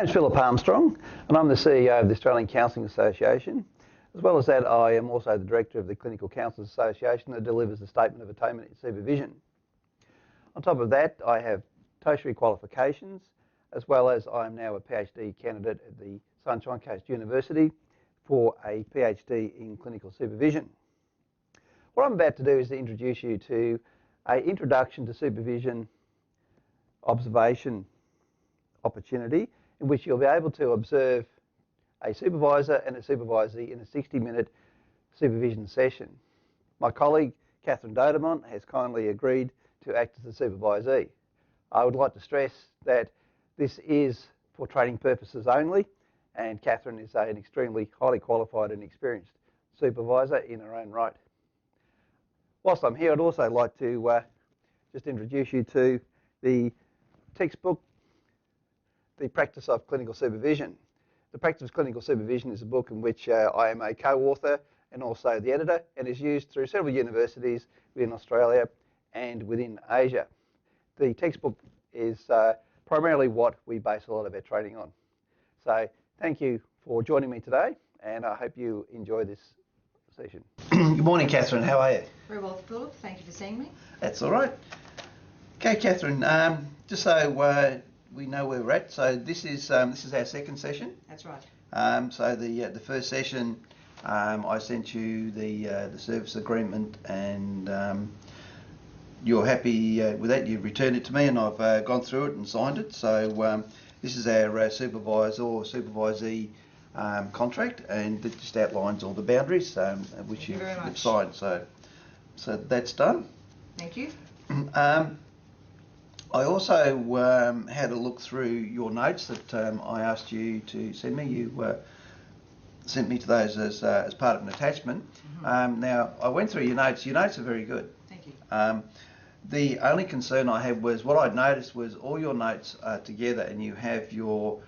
name's Philip Armstrong and I'm the CEO of the Australian Counselling Association. As well as that, I am also the Director of the Clinical Counsellors Association that delivers the Statement of Attainment in Supervision. On top of that, I have tertiary qualifications, as well as I am now a PhD candidate at the Sunshine Coast University for a PhD in Clinical Supervision. What I'm about to do is to introduce you to an introduction to supervision observation opportunity in which you'll be able to observe a supervisor and a supervisee in a 60-minute supervision session. My colleague, Catherine Dodemont, has kindly agreed to act as the supervisee. I would like to stress that this is for training purposes only, and Catherine is an extremely highly qualified and experienced supervisor in her own right. Whilst I'm here, I'd also like to just introduce you to the textbook, The Practice of Clinical Supervision. The Practice of Clinical Supervision is a book in which I am a co-author and also the editor, and is used through several universities within Australia and within Asia. The textbook is primarily what we base a lot of our training on. So thank you for joining me today, and I hope you enjoy this session. Good morning, Catherine. How are you? Very well, Philip. Thank you for seeing me. That's all right. Okay, Catherine. Just so we know where we're at. So this is our second session. That's right. So the first session, I sent you the service agreement, and you're happy with that. You've returned it to me, and I've gone through it and signed it. So this is our supervisor or supervisee contract, and it just outlines all the boundaries which you've signed. So that's done. Thank you. I also had a look through your notes that I asked you to send me. You sent me to those as part of an attachment. Mm-hmm. Now, I went through your notes. Your notes are very good. Thank you. The only concern I had was what I'd noticed was all your notes are together, and you have your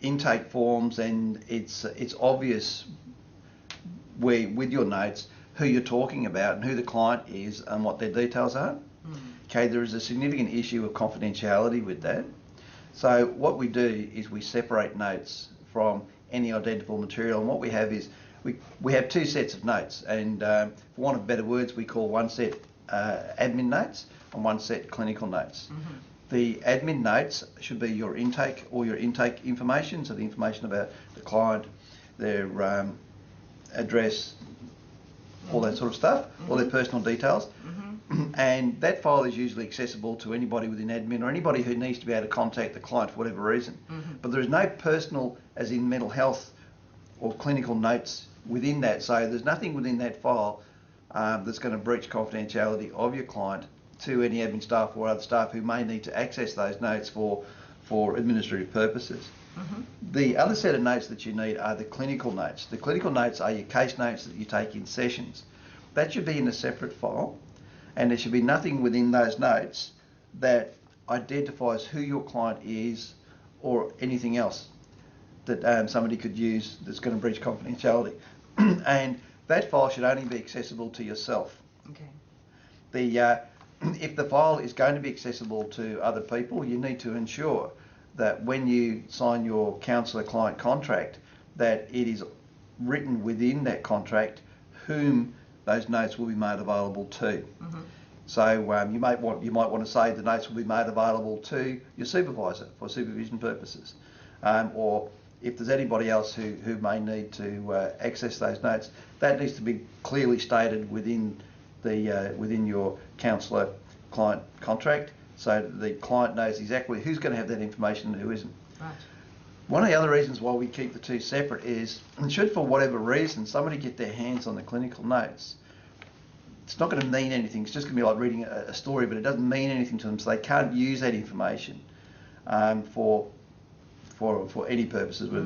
intake forms, and it's obvious with your notes who you're talking about and who the client is and what their details are. Okay, there is a significant issue of confidentiality with that. So what we do is we separate notes from any identifiable material, and what we have is we have two sets of notes, and for want of better words, we call one set admin notes and one set clinical notes. Mm-hmm. The admin notes should be your intake, all your intake information, so the information about the client, their address, all that sort of stuff, all their personal details. And that file is usually accessible to anybody within admin or anybody who needs to be able to contact the client for whatever reason. But there is no personal, as in mental health or clinical notes within that. So there's nothing within that file that's going to breach confidentiality of your client to any admin staff or other staff who may need to access those notes for administrative purposes. The other set of notes that you need are the clinical notes. The clinical notes are your case notes that you take in sessions. That should be in a separate file, and there should be nothing within those notes that identifies who your client is or anything else that somebody could use that's going to breach confidentiality. And that file should only be accessible to yourself. Okay. If the file is going to be accessible to other people, you need to ensure that when you sign your counsellor-client contract, that it is written within that contract whom those notes will be made available to. So you might want to say the notes will be made available to your supervisor for supervision purposes, or if there's anybody else who may need to access those notes, that needs to be clearly stated within your counsellor-client contract, so that the client knows exactly who's going to have that information and who isn't. Right. One of the other reasons why we keep the two separate is, should for whatever reason somebody get their hands on the clinical notes, it's not going to mean anything. It's just going to be like reading a story, but it doesn't mean anything to them, so they can't use that information for any purposes, for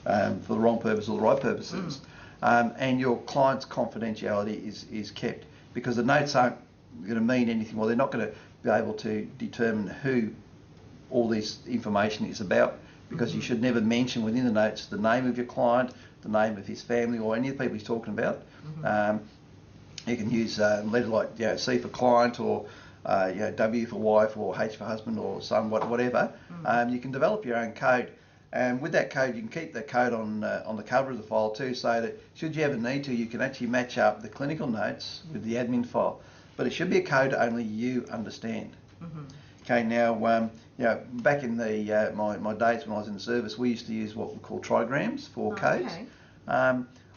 the wrong purpose or the right purposes. And your client's confidentiality is kept, because the notes aren't going to mean anything. Well, they're not going to be able to determine who all this information is about, because you should never mention within the notes the name of your client, the name of his family, or any of the people he's talking about. You can use letters like C for client, or W for wife, or H for husband, or son, whatever. You can develop your own code And with that code, you can keep the code on the cover of the file too, so that should you ever need to, you can actually match up the clinical notes with the admin file. But it should be a code only you understand. Okay, now, back in the my days when I was in the service, we used to use what we call trigrams for codes. Okay.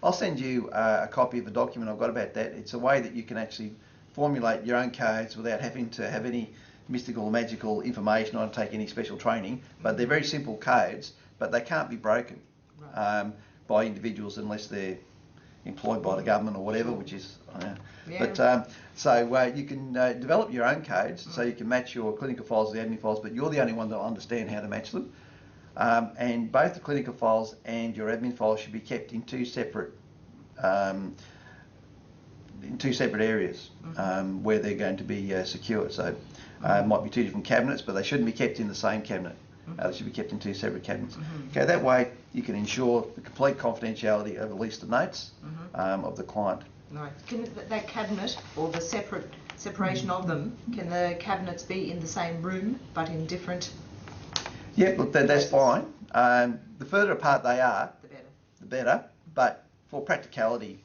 I'll send you a copy of a document I've got about that. It's a way that you can actually formulate your own codes without having to have any mystical or magical information or take any special training. But they're very simple codes, but they can't be broken by individuals unless they're employed by the government or whatever, which is, but so you can develop your own codes, so you can match your clinical files to the admin files, but you're the only one that will understand how to match them. And both the clinical files and your admin files should be kept in two separate areas where they're going to be secured. So it might be two different cabinets, but they shouldn't be kept in the same cabinet. They should be kept in two separate cabinets. Okay, that way you can ensure the complete confidentiality of at least the notes of the client. Right. Can that cabinet, or the separation of them, can the cabinets be in the same room but in different? Yeah, look, that's fine. The further apart they are, the better. But for practicality,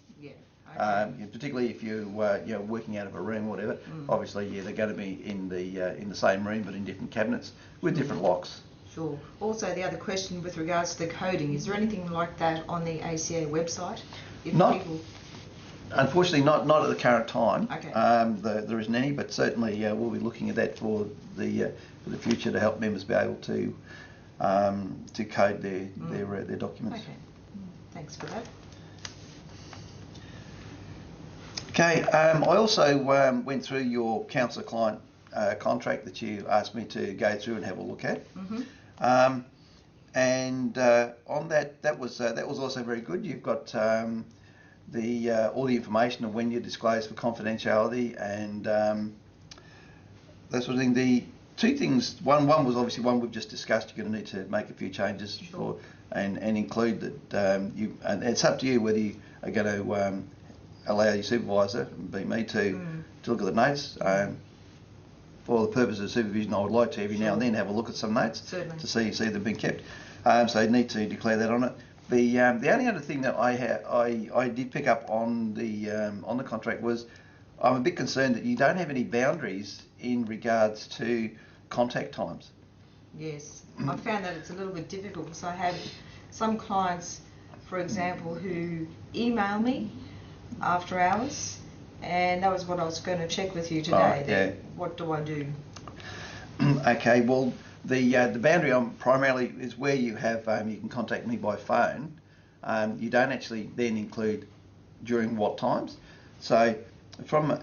particularly if you're working out of a room or whatever, obviously they're going to be in the same room but in different cabinets with different locks. Sure. Also, the other question with regards to the coding, is there anything like that on the ACA website? Unfortunately, not at the current time. Okay. There isn't any, but certainly we'll be looking at that for the future to help members be able to code their documents. Okay. Thanks for that. Okay. I also went through your counsellor-client contract that you asked me to go through and have a look at. And on that was also very good. You've got all the information of when you disclose for confidentiality and that sort of thing. The two things, one was obviously one we've just discussed. You're going to need to make a few changes and include that and it's up to you whether you are going to allow your supervisor, be me, to look at the notes. For the purpose of supervision, I would like to every now and then have a look at some notes to see they've been kept. So you need to declare that on it. The only other thing that I did pick up on the contract was I'm a bit concerned that you don't have any boundaries in regards to contact times. Yes, I found that it's a little bit difficult because I have some clients, for example, who email me after hours, and that was what I was going to check with you today. What do I do? Okay, well, the boundary primarily is where you have you can contact me by phone. You don't actually then include during what times. So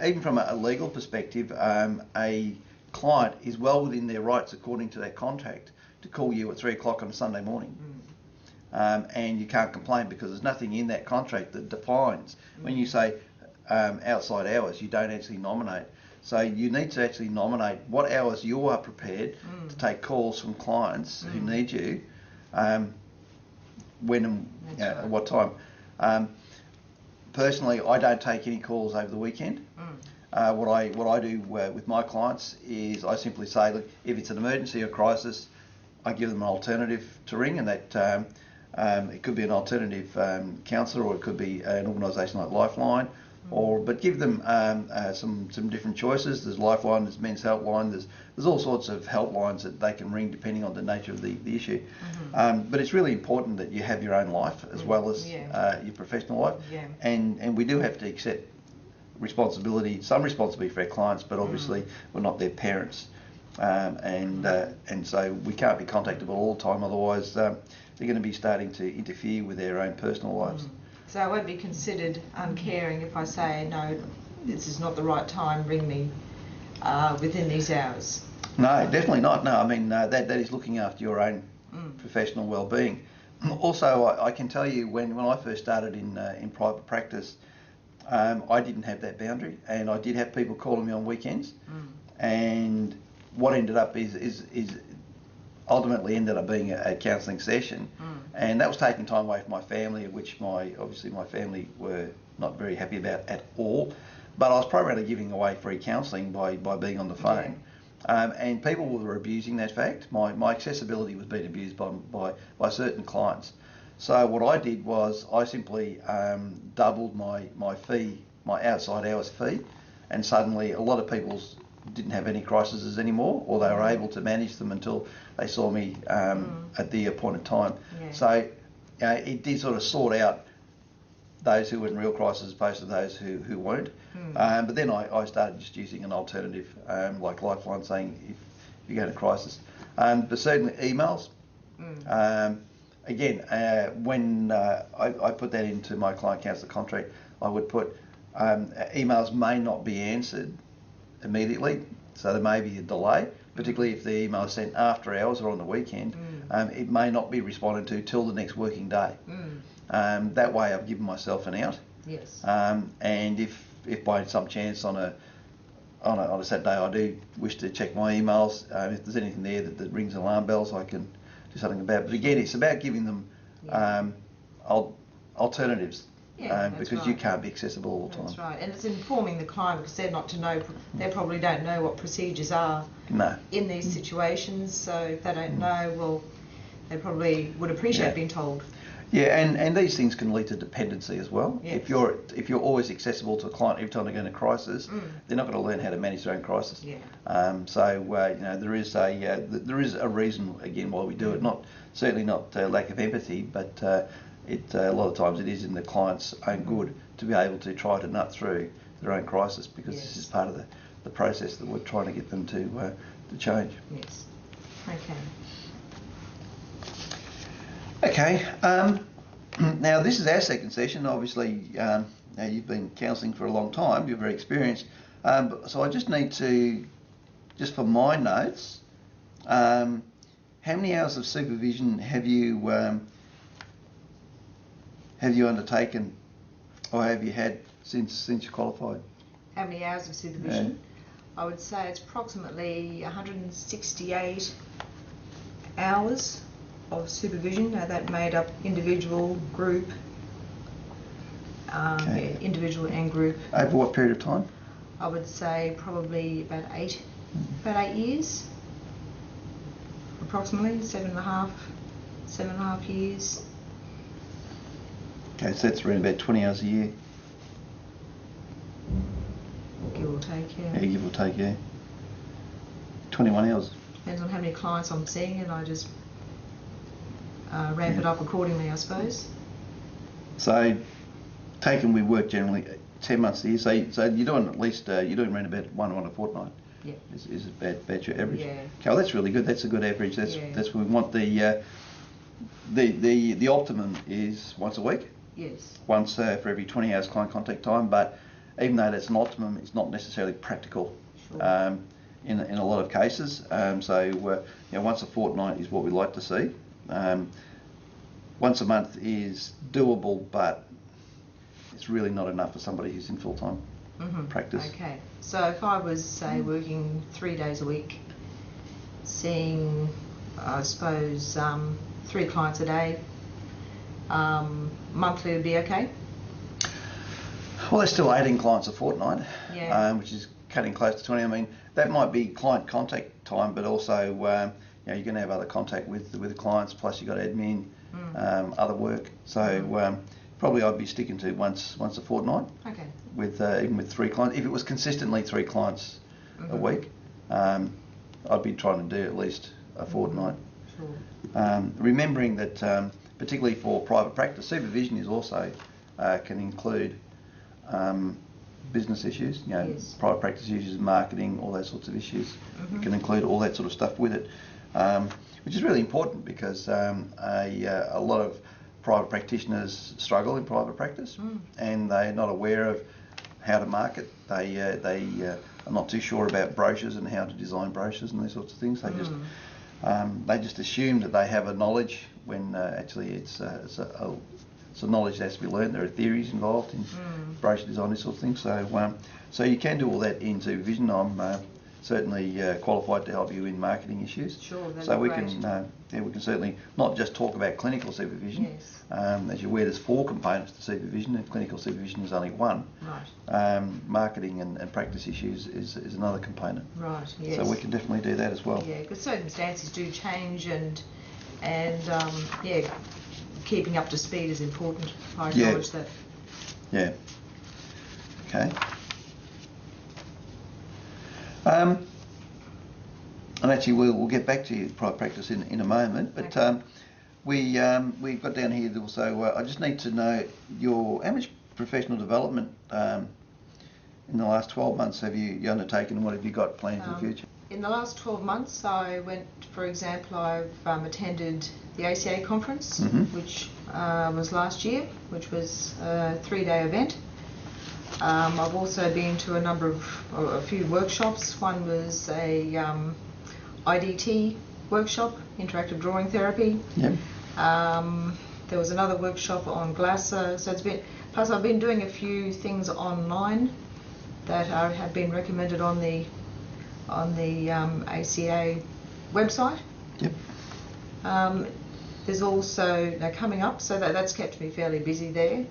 even from a legal perspective, a client is well within their rights according to that contract to call you at 3 o'clock on a Sunday morning. And you can't complain because there's nothing in that contract that defines. When you say outside hours, you don't actually nominate. So you need to actually nominate what hours you are prepared to take calls from clients who need you, when and at what time. Personally, I don't take any calls over the weekend. What I do with my clients is I simply say, look, if it's an emergency or crisis, I give them an alternative to ring, and that it could be an alternative counsellor, or it could be an organisation like Lifeline, but give them some different choices. There's Lifeline, there's Men's Helpline, there's all sorts of helplines that they can ring depending on the nature of the issue. But it's really important that you have your own life as well as your professional life, and we do have to accept some responsibility for our clients, but obviously we're not their parents, and so we can't be contactable all the time, otherwise they're going to be starting to interfere with their own personal lives. So I won't be considered uncaring if I say, no, this is not the right time, ring me within these hours. No, definitely not. No, I mean, that is looking after your own professional well-being. Also, I can tell you when I first started in private practice, I didn't have that boundary, and I did have people calling me on weekends, and what ended up is ultimately ended up being a counselling session, and that was taking time away from my family, which obviously my family were not very happy about at all. But I was primarily giving away free counselling by being on the phone, And people were abusing that fact. My accessibility was being abused by certain clients. So what I did was I simply doubled my fee, my outside hours fee, and suddenly a lot of people didn't have any crises anymore, or they were able to manage them until they saw me at the appointed time. Yeah. So it did sort of sort out those who were in real crisis as opposed to those who weren't. But then I started just using an alternative like Lifeline, saying if you go into crisis. But certainly emails. Again, when I put that into my client counsellor contract, I would put emails may not be answered immediately, so there may be a delay, particularly if the email is sent after hours or on the weekend. It may not be responded to till the next working day. That way I've given myself an out. Yes. And if by some chance on a Saturday I do wish to check my emails, if there's anything there that rings alarm bells, I can do something about it. But again, it's about giving them alternatives. Because you can't be accessible all the time. That's right, and it's informing the client because they're not to know, they probably don't know what procedures are in these situations. So if they don't know, well, they probably would appreciate being told. Yeah, and these things can lead to dependency as well. Yes. If you're always accessible to a client every time they go into crisis, they're not going to learn how to manage their own crisis. Yeah. So there is a reason again why we do it. Certainly not lack of empathy, but a lot of times it is in the client's own good to be able to try to nut through their own crisis, because this is part of the process that we're trying to get them to change. Yes. Okay. Okay. Now this is our second session. Obviously, you've been counselling for a long time. You're very experienced. So I just need to, just for my notes, how many hours of supervision have you undertaken, or have you had since you qualified? How many hours of supervision? I would say it's approximately 168 hours of supervision. Now that made up individual, group, individual and group. Over what period of time? I would say probably about 8 years, approximately 7.5 years. Okay, so that's around about 20 hours a year. Give or take, yeah. Yeah, give or take, yeah. 21 hours. Depends on how many clients I'm seeing, and I just ramp it up accordingly, I suppose. So, taken we work generally 10 months a year, so you're doing at least, you're doing around about one a fortnight. Yeah. Is about your average? Yeah. Okay, well, that's really good. That's a good average. That's what we want. The optimum is once a week. Yes. Once for every 20 hours client contact time, but even though that's an optimum, it's not necessarily practical. Sure. In a lot of cases. So once a fortnight is what we like to see. Once a month is doable, but it's really not enough for somebody who's in full-time practice. Okay, so if I was, say, working 3 days a week, seeing, I suppose, 3 clients a day, monthly would be okay? Well, there's still 18 clients a fortnight, which is cutting close to 20. I mean, that might be client contact time, but also you're going to have other contact with the clients, plus you've got admin, other work. So probably I'd be sticking to once a fortnight. Okay. With even with 3 clients. If it was consistently 3 clients a week, I'd be trying to do at least a fortnight. Sure. Remembering that particularly for private practice, supervision is also can include business issues, private practice issues, marketing, all those sorts of issues. It can include all that sort of stuff with it, which is really important because a lot of private practitioners struggle in private practice and they're not aware of how to market. They are not too sure about brochures and how to design brochures and these sorts of things. They just assume that they have a knowledge when actually it's a knowledge that has to be learned. There are theories involved in brochure design, these sorts of things. So you can do all that in supervision. I'm certainly qualified to help you in marketing issues. Sure, that'd so be we great. can we can certainly not just talk about clinical supervision. Yes. As you're aware, there's 4 components to supervision, and clinical supervision is only one. Right. Marketing and practice issues is another component. Right. Yes. So we can definitely do that as well. Yeah, because circumstances do change, and yeah, keeping up to speed is important. I acknowledge that. Yeah. Okay. And actually, we'll get back to your private practice in a moment. But Okay. we've got down here also. I just need to know how much professional development in the last 12 months have you undertaken, and what have you got planned for the future? In the last 12 months, I went, for example, I've attended the ACA conference, which was last year, which was a 3-day event. I've also been to a few workshops. One was a IDT workshop, interactive drawing therapy. Yep. There was another workshop on Glasser. So it's been, plus I've been doing a few things online that have been recommended on the ACA website. Yep. There's also coming up, so that's kept me fairly busy there.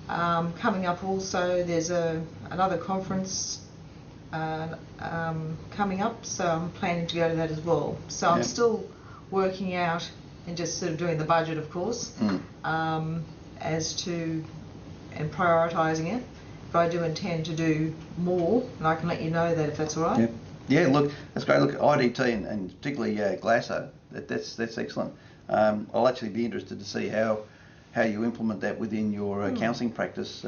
Coming up also, there's another conference coming up, so I'm planning to go to that as well. So I'm still working out and just sort of doing the budget, of course, as to and prioritising it. But I do intend to do more, and I can let you know that if that's all right. Yep. Yeah, look, that's great. Look, IDT and particularly Glasser, that's excellent. I'll actually be interested to see how you implement that within your counselling practice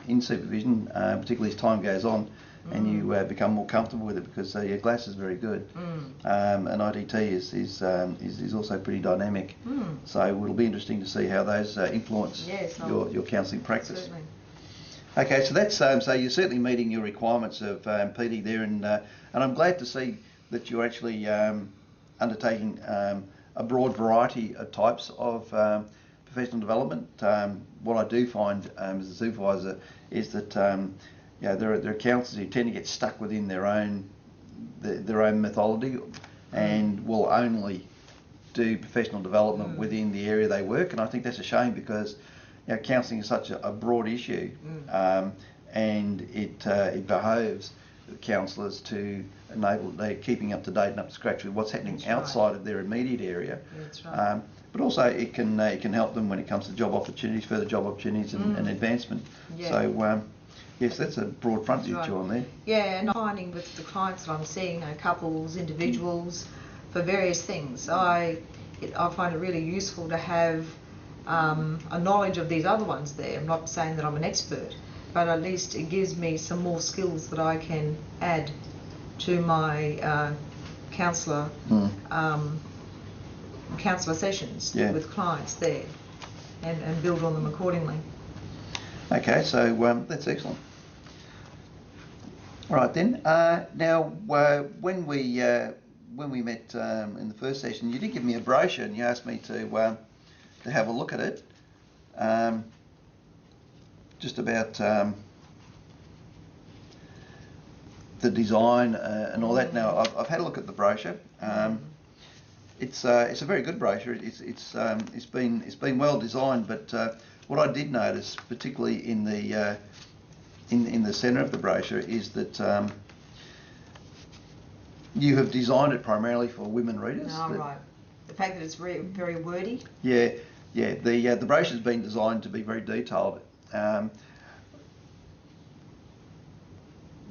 in supervision, particularly as time goes on and you become more comfortable with it, because Glasser is very good, and IDT is also pretty dynamic. So it'll be interesting to see how those influence your counselling practice. Certainly. Okay, so that's so you're certainly meeting your requirements of PD there, and I'm glad to see that you're actually undertaking a broad variety of types of professional development. What I do find as a supervisor is that there are counsellors who tend to get stuck within their own methodology, and will only do professional development within the area they work, and I think that's a shame, because counselling is such a broad issue, and it behoves counsellors to enable they're keeping up to date and up to scratch with what's happening outside of their immediate area. That's right. But also it can help them when it comes to job opportunities, further job opportunities, and advancement. Yeah. So yes, that's a broad frontage on there. Yeah, and I'm finding with the clients that I'm seeing, couples, individuals, for various things, I find it really useful to have a knowledge of these other ones there. I'm not saying that I'm an expert, but at least it gives me some more skills that I can add to my counsellor sessions with clients there, and build on them accordingly. Okay, so that's excellent. All right then. Now, when we met in the first session, you did give me a brochure, and you asked me to have a look at it. Just about the design and all that. Now, I've had a look at the brochure. It's a very good brochure. It's been well designed, but what I did notice, particularly in the centre of the brochure, is that you have designed it primarily for women readers. Oh, right. The fact that it's very wordy. Yeah. The brochure's been designed to be very detailed.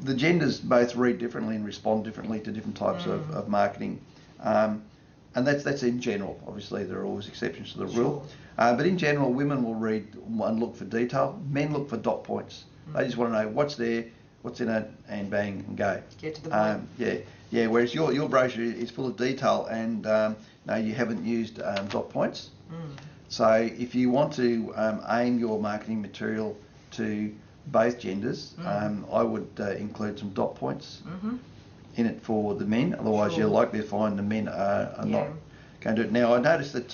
The genders both read differently and respond differently to different types of marketing, and that's in general. Obviously, there are always exceptions to the rule, but in general, women will read and look for detail. Men look for dot points. They just want to know what's there, what's in it, and bang and go. Get to the point. Yeah. Whereas your brochure is full of detail, and no, you haven't used dot points. So if you want to aim your marketing material to both genders, I would include some dot points in it for the men. Otherwise, you're likely to find the men are not going to do it. Now, I noticed that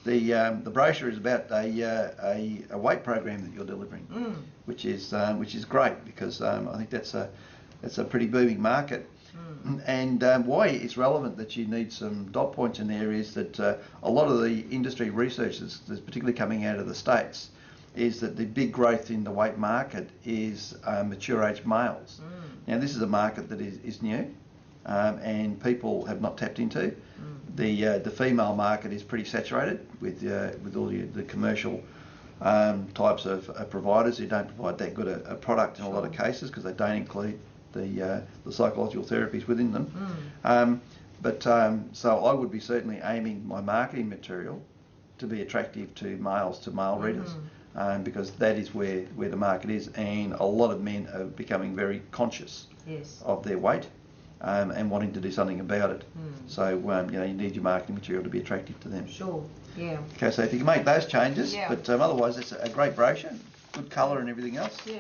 the brochure is about a weight program that you're delivering, which is great, because I think that's a pretty booming market. And why it's relevant that you need some dot points in there is that a lot of the industry research that's particularly coming out of the States is that the big growth in the weight market is mature age males. Now this is a market that is new and people have not tapped into. The female market is pretty saturated with all the commercial types of providers who don't provide that good a product in a lot of cases because they don't include the psychological therapies within them. So I would be certainly aiming my marketing material to be attractive to male readers, because that is where the market is, and a lot of men are becoming very conscious of their weight and wanting to do something about it. So you need your marketing material to be attractive to them. Sure. Yeah. Okay, so if you can make those changes, but otherwise it's a great brochure, good colour and everything else. Yeah.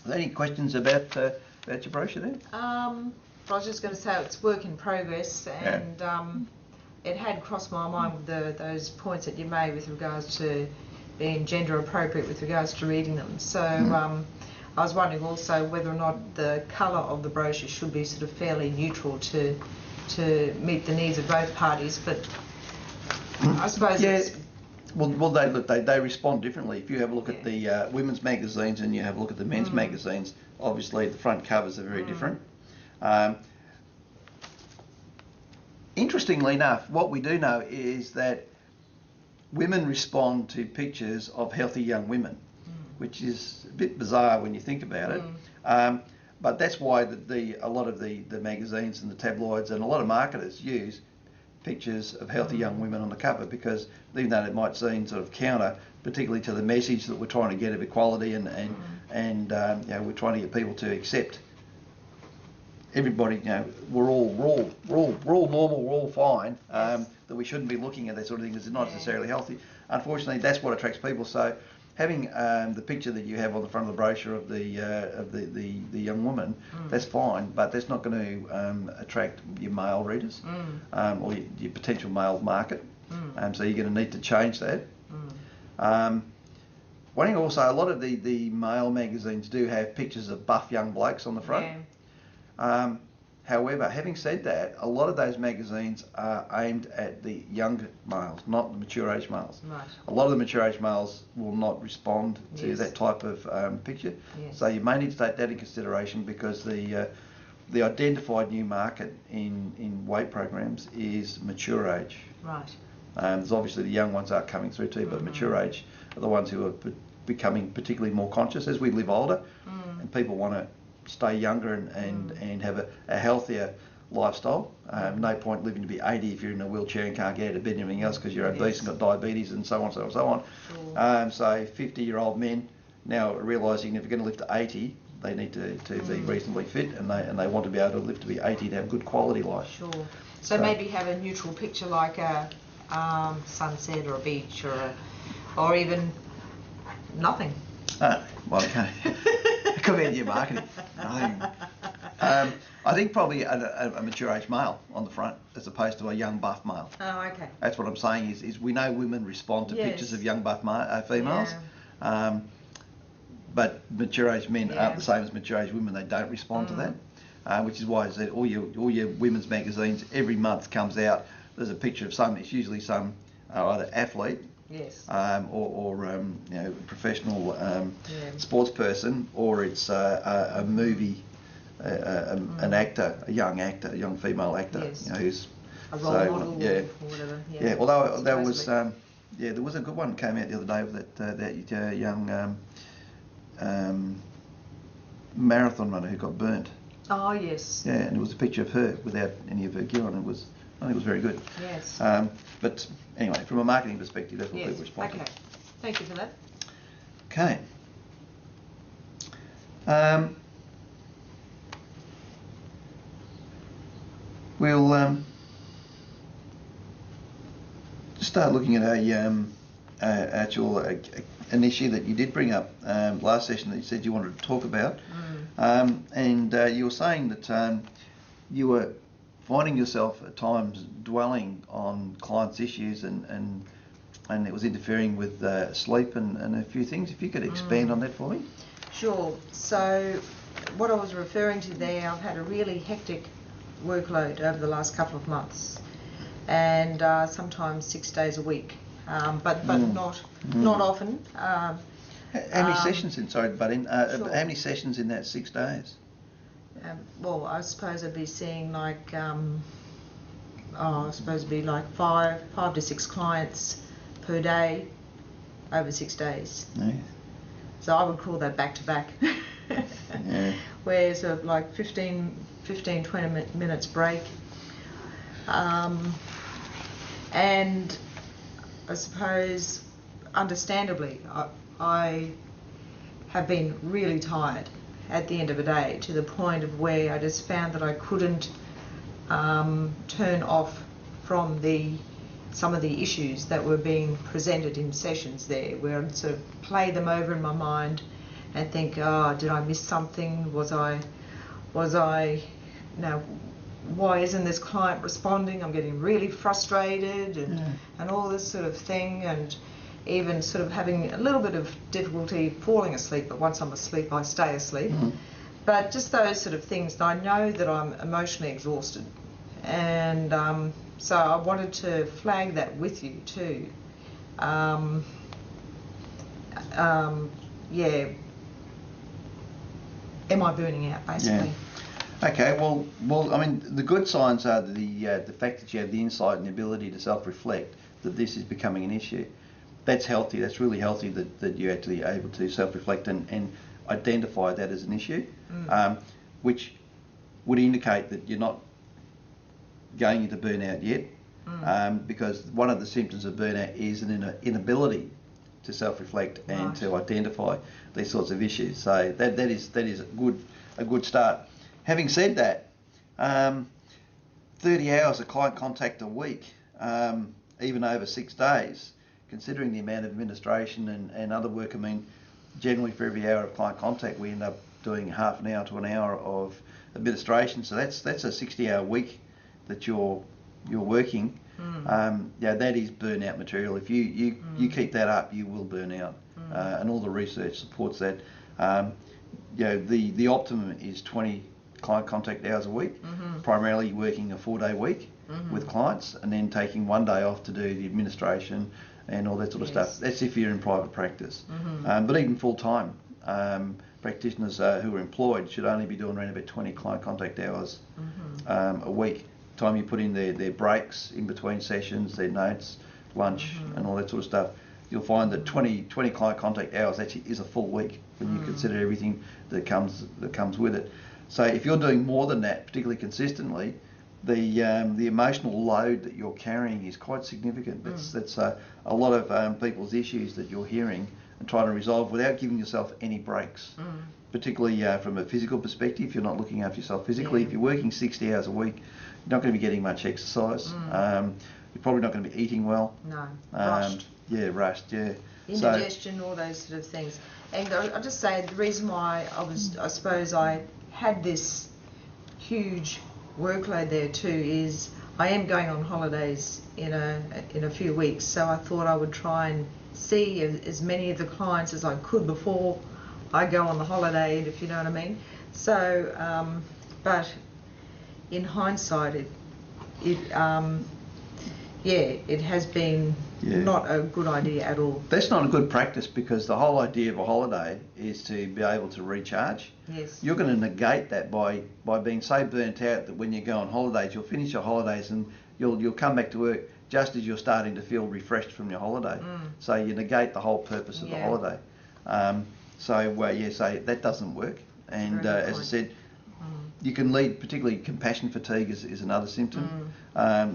Are there any questions about your brochure there? I was just going to say it's work in progress, and it had crossed my mind with those points that you made with regards to being gender appropriate with regards to reading them. So I was wondering also whether or not the colour of the brochure should be sort of fairly neutral to meet the needs of both parties, but I suppose it's... Well, they respond differently. If you have a look at the women's magazines and you have a look at the men's magazines, obviously the front covers are very different. Interestingly enough, what we do know is that women respond to pictures of healthy young women, which is a bit bizarre when you think about it. But that's why a lot of the magazines and the tabloids and a lot of marketers use pictures of healthy young women on the cover, because even though it might seem sort of counter, particularly to the message that we're trying to get of equality and we're trying to get people to accept everybody, we're all normal, we're all fine, that we shouldn't be looking at that sort of thing because it's not necessarily healthy. Unfortunately, that's what attracts people. So having the picture that you have on the front of the brochure of the young woman, that's fine, but that's not going to attract your male readers or your potential male market. So you're going to need to change that. One thing also, a lot of the male magazines do have pictures of buff young blokes on the front. However, having said that, a lot of those magazines are aimed at the younger males, not the mature age males. Right. A lot of the mature age males will not respond to that type of picture. So you may need to take that in consideration, because the identified new market in weight programs is mature age. Right. There's obviously the young ones are coming through too, but mature age are the ones who are becoming particularly more conscious as we live older, and people want to stay younger and have a healthier lifestyle. No point living to be 80 if you're in a wheelchair and can't get out of bed and everything else because you're obese and got diabetes and so on, so on, so on. Sure. So 50-year-old men now realising if you're going to live to 80, they need to be reasonably fit, and they want to be able to live to be 80 to have good quality life. Sure. So maybe have a neutral picture like a sunset or a beach or even nothing. Well, okay. Come into your marketing. I think probably a mature age male on the front as opposed to a young buff male. Oh, okay. That's what I'm saying is we know women respond to pictures of young buff females, but mature age men aren't the same as mature age women. They don't respond to that, which is why all your women's magazines every month comes out. There's a picture of it's usually some either athlete. Yes. Or professional sports person, or it's a movie, an actor, a young female actor, who's a role model or whatever. Yeah. Although there was a good one that came out the other day with that young marathon runner who got burnt. Oh yes. Yeah, and it was a picture of her without any of her gear on. I think it was very good. Yes. But anyway, from a marketing perspective, that's what people respond to. Okay. Thank you for that. Okay. We'll just start looking at an issue that you did bring up last session that you said you wanted to talk about, and you were saying that you were finding yourself at times dwelling on clients' issues and it was interfering with sleep and a few things. If you could expand on that for me. Sure. So what I was referring to there, I've had a really hectic workload over the last couple of months, and sometimes 6 days a week, but not often. How many sessions in? Sorry, but Sure. how many sessions in that 6 days? Well, I suppose I'd be seeing like I suppose it'd be like five to six clients per day over 6 days. Yeah. So I would call that back to back. Yeah. Where sort of like 15, 20 minutes break. And I suppose, understandably, I have been really tired at the end of the day, to the point of where I just found that I couldn't turn off from some of the issues that were being presented in sessions there, where I'd sort of play them over in my mind and think, oh, did I miss something? Was I, why isn't this client responding? I'm getting really frustrated and all this sort of thing, and even sort of having a little bit of difficulty falling asleep, but once I'm asleep, I stay asleep. But just those sort of things, I know that I'm emotionally exhausted. And so I wanted to flag that with you too. Yeah. Am I burning out, basically? Yeah. Okay. Well. I mean, the good signs are the fact that you have the insight and the ability to self-reflect that this is becoming an issue. That's healthy. That's really healthy that you're actually able to self-reflect and identify that as an issue, which would indicate that you're not going into burnout yet, because one of the symptoms of burnout is an inability to self-reflect and to identify these sorts of issues. So that is a good start. Having said that, 30 hours of client contact a week, even over 6 days, considering the amount of administration and other work. I mean, generally for every hour of client contact, we end up doing half an hour to an hour of administration. So that's a 60-hour week that you're working. That is burnout material. If you keep that up, you will burn out, and all the research supports that. The optimum is 20 client contact hours a week, primarily working a 4-day week with clients, and then taking 1 day off to do the administration and all that sort of stuff. That's if you're in private practice. But even full-time practitioners who are employed should only be doing around about 20 client contact hours a week. Time you put in their breaks in between sessions, their notes, lunch, and all that sort of stuff. You'll find that 20 client contact hours actually is a full week when you consider everything that comes with it. So if you're doing more than that, particularly consistently, the emotional load that you're carrying is quite significant. That's a lot of people's issues that you're hearing and trying to resolve without giving yourself any breaks. Particularly from a physical perspective, you're not looking after yourself physically. If you're working 60 hours a week, you're not going to be getting much exercise. You're probably not going to be eating well. No, rushed. Rushed, yeah. Indigestion, all those sort of things. And I'll just say the reason why I suppose I had this huge workload there too is I am going on holidays in a few weeks, so I thought I would try and see as many of the clients as I could before I go on the holiday, if you know what I mean. So, but in hindsight, it has been not a good idea at all. That's not a good practice, because the whole idea of a holiday is to be able to recharge. Yes. You're going to negate that by being so burnt out that when you go on holidays, you'll finish your holidays and you'll come back to work just as you're starting to feel refreshed from your holiday. So you negate the whole purpose of the holiday. So that doesn't work. And as I said, you can lead, particularly compassion fatigue is another symptom.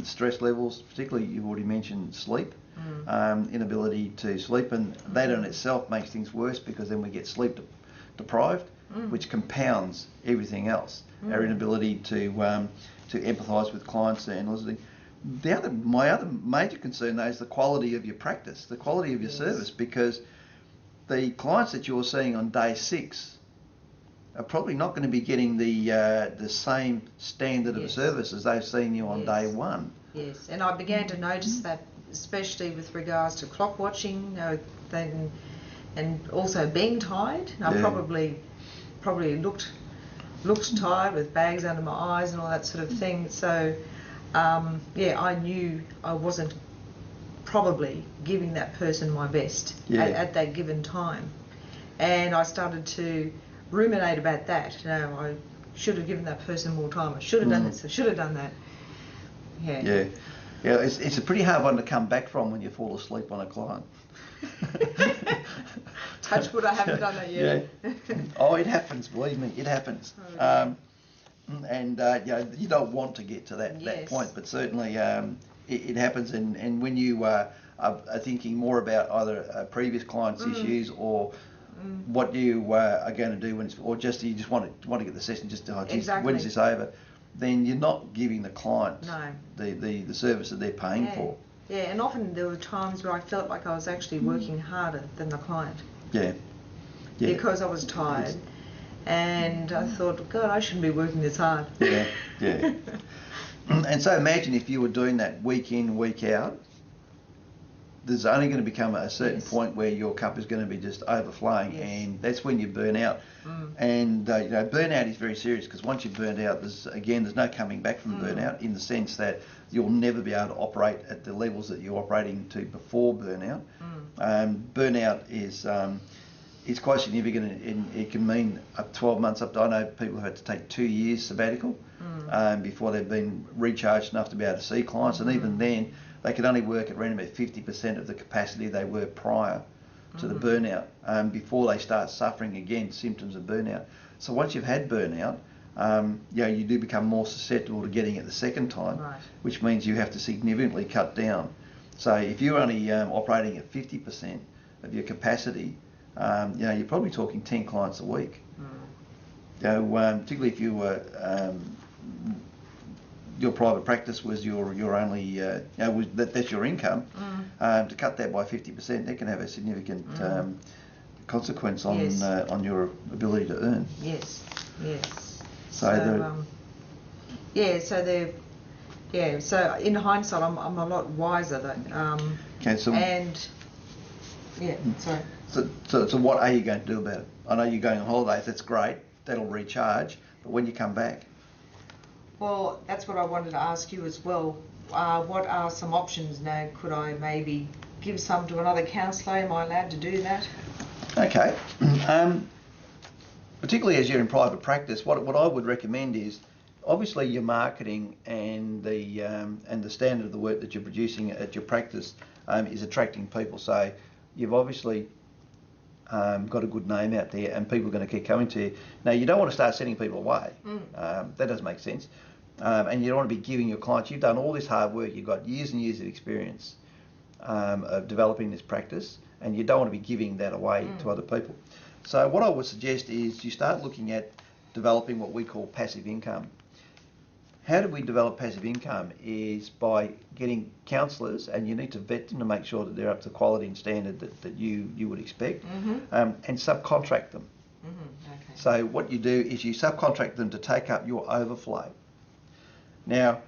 Stress levels, particularly you've already mentioned sleep, inability to sleep, and that in itself makes things worse, because then we get sleep deprived, which compounds everything else. Our inability to empathise with clients and listening. My other major concern though is the quality of your practice, the quality of your service, because the clients that you're seeing on day 6 are probably not going to be getting the same standard of service as they've seen you on day 1. Yes, and I began to notice that, especially with regards to clock watching, and also being tired. I probably looked looked tired with bags under my eyes and all that sort of thing. So, yeah, I knew I wasn't probably giving that person my best at that given time. And I started to ruminate about that. You know, I should have given that person more time. I should have done this. I should have done that. Yeah. Yeah. Yeah, it's a pretty hard one to come back from when you fall asleep on a client. Touch wood, I haven't done that yet. Yeah. Oh, it happens, believe me, it happens. Okay. And you know, you don't want to get to that point, but certainly it happens. And when you are thinking more about either previous clients' issues or what you are going to do when it's, or just you just want to get the session just to when is this over, then you're not giving the client the service that they're paying for. Yeah, and often there were times where I felt like I was actually working harder than the client. Yeah. Yeah. Because I was tired, and I thought, God, I shouldn't be working this hard. Yeah, yeah. And so imagine if you were doing that week in, week out. There's only going to become a certain point where your cup is going to be just overflowing, and that's when you burn out. And you know, burnout is very serious, because once you're burnt out, there's no coming back from burnout, in the sense that you'll never be able to operate at the levels that you're operating to before burnout. Burnout is quite significant, and it can mean up 12 months. I know people have had to take 2 years sabbatical before they've been recharged enough to be able to see clients, and even then they can only work at around about 50% of the capacity they were prior to the burnout, before they start suffering again symptoms of burnout. So once you've had burnout, you know, you do become more susceptible to getting it the second time, which means you have to significantly cut down. So if you're only operating at 50% of your capacity, you know, you're probably talking 10 clients a week. You know, particularly if you were your private practice was your only, you know, that's your income. To cut that by 50%, that can have a significant consequence on your ability to earn. Yes, yes. So so in hindsight, I'm a lot wiser though. Okay, so So what are you going to do about it? I know you're going on holidays. That's great. That'll recharge. But when you come back. Well, that's what I wanted to ask you as well. What are some options now? Could I maybe give some to another counsellor? Am I allowed to do that? Okay. Particularly as you're in private practice, what I would recommend is, obviously your marketing and the standard of the work that you're producing at your practice is attracting people. So you've obviously got a good name out there, and people are going to keep coming to you. Now, you don't want to start sending people away. That doesn't make sense. And you don't want to be giving your clients, you've done all this hard work, you've got years and years of experience of developing this practice, and you don't want to be giving that away to other people. So what I would suggest is you start looking at developing what we call passive income. How do we develop passive income? Is by getting counsellors, and you need to vet them to make sure that they're up to quality and standard that you would expect, and subcontract them. Okay. So what you do is you subcontract them to take up your overflow. Now,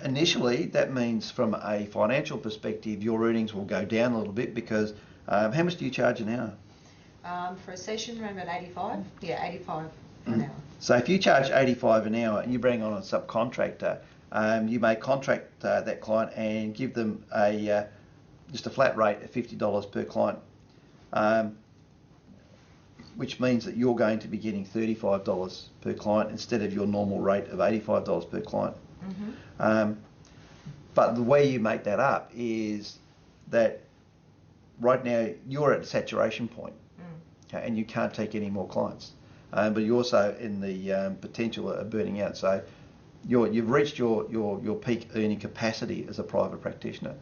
initially, that means from a financial perspective, your earnings will go down a little bit, because how much do you charge an hour? For a session, around about 85. Yeah, 85 an hour. So if you charge 85 an hour and you bring on a subcontractor, you may contract that client and give them just a flat rate of $50 per client, which means that you're going to be getting $35 per client instead of your normal rate of $85 per client. But the way you make that up is that right now you're at a saturation point, okay, and you can't take any more clients. But you're also in the potential of burning out. So you've reached your peak earning capacity as a private practitioner.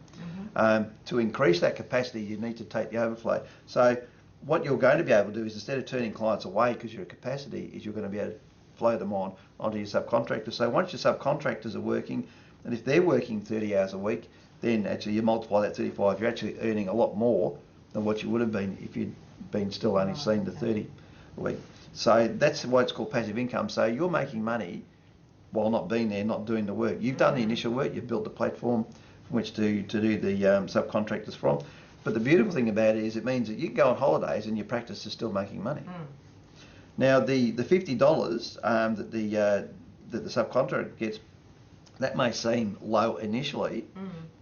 To increase that capacity, you need to take the overflow. So what you're going to be able to do is, instead of turning clients away because you're at capacity, is you're going to be able to flow them onto your subcontractors. So once your subcontractors are working, and if they're working 30 hours a week, then actually you multiply that 35, you're actually earning a lot more than what you would have been if you'd been still only seeing the 30 a week. So that's why it's called passive income. So you're making money while not being there, not doing the work. You've done the initial work, you've built the platform from which to do the subcontractors from. But the beautiful thing about it is it means that you can go on holidays and your practice is still making money. Now the $50 that the subcontractor gets, that may seem low initially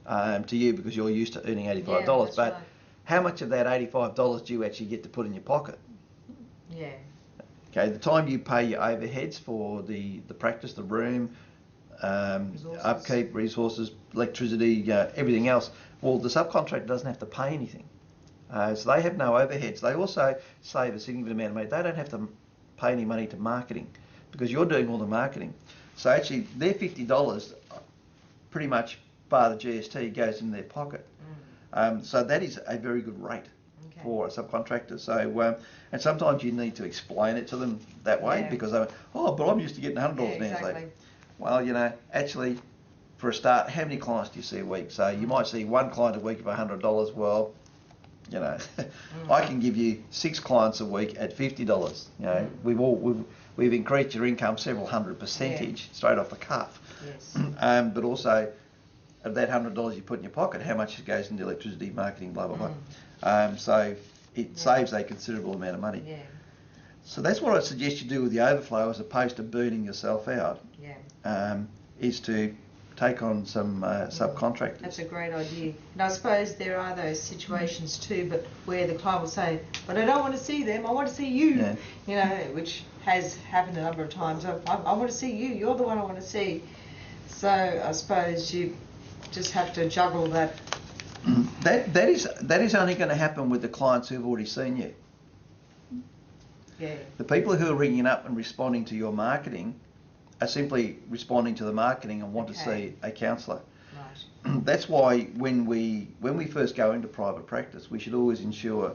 to you because you're used to earning $85, but right. how much of that $85 do you actually get to put in your pocket? Yeah. Okay, the time you pay your overheads for the practice, the room, upkeep, resources, electricity, everything else, well, the subcontractor doesn't have to pay anything. So they have no overheads. They also save a significant amount of money. They don't have to pay any money to marketing because you're doing all the marketing. So actually, their $50, pretty much bar the GST, goes in their pocket. So that is a very good rate for a subcontractor. So and sometimes you need to explain it to them that way because they go, but I'm used to getting $100 now. Exactly. It's like, well, actually, for a start, how many clients do you see a week? So you might see one client a week of $100. Well, I can give you 6 clients a week at $50. We've increased your income several hundred percentage straight off the cuff. Yes. But also, of that $100 you put in your pocket, how much goes into electricity, marketing, blah blah blah. So it saves a considerable amount of money. Yeah. So that's what I suggest you do with the overflow, as opposed to burning yourself out. Is to take on some subcontractors. That's a great idea. And I suppose there are those situations too, but where the client will say, but I don't want to see them, I want to see you, which has happened a number of times. I want to see you, you're the one I want to see. So I suppose you just have to juggle that. That is only going to happen with the clients who've already seen you. Yeah. The people who are ringing up and responding to your marketing are simply responding to the marketing and want to see a counsellor. Right. That's why when we first go into private practice, we should always ensure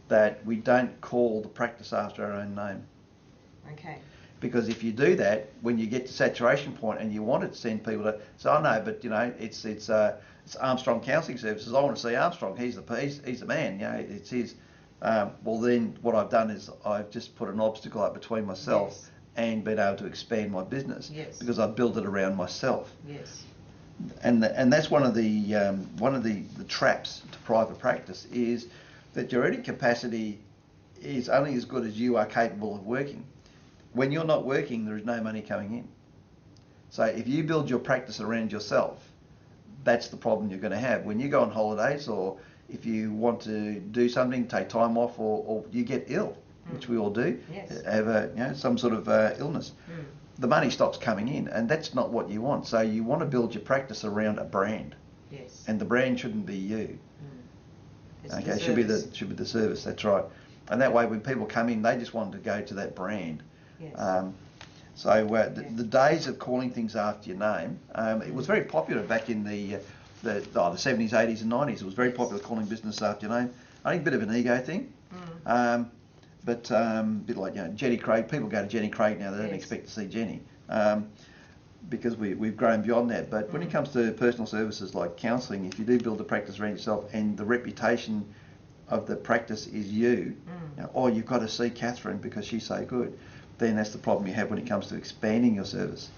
that we don't call the practice after our own name. Okay. Because if you do that, when you get to saturation point and you want to send people to, so I know, but it's Armstrong Counselling Services. I want to see Armstrong. He's the man. It's his. Well, then what I've done is I've just put an obstacle up between myself and been able to expand my business because I've built it around myself. Yes. And that's one of the traps to private practice, is that your earning capacity is only as good as you are capable of working. When you're not working, there is no money coming in. So if you build your practice around yourself, that's the problem you're going to have. When you go on holidays, or if you want to do something, take time off, or you get ill, which we all do, have some sort of illness, the money stops coming in, and that's not what you want. So you want to build your practice around a brand, and the brand shouldn't be you. Okay, it should be the service. That's right. And that way, when people come in, they just want to go to that brand. The days of calling things after your name, it was very popular back in the 70s, 80s and 90s. It was very popular calling business after your name. I think a bit of an ego thing. But a bit like Jenny Craig. People go to Jenny Craig now. They don't expect to see Jenny because we've grown beyond that. But when it comes to personal services like counselling, if you do build a practice around yourself and the reputation of the practice is you, you've got to see Catherine because she's so good, then that's the problem you have when it comes to expanding your service.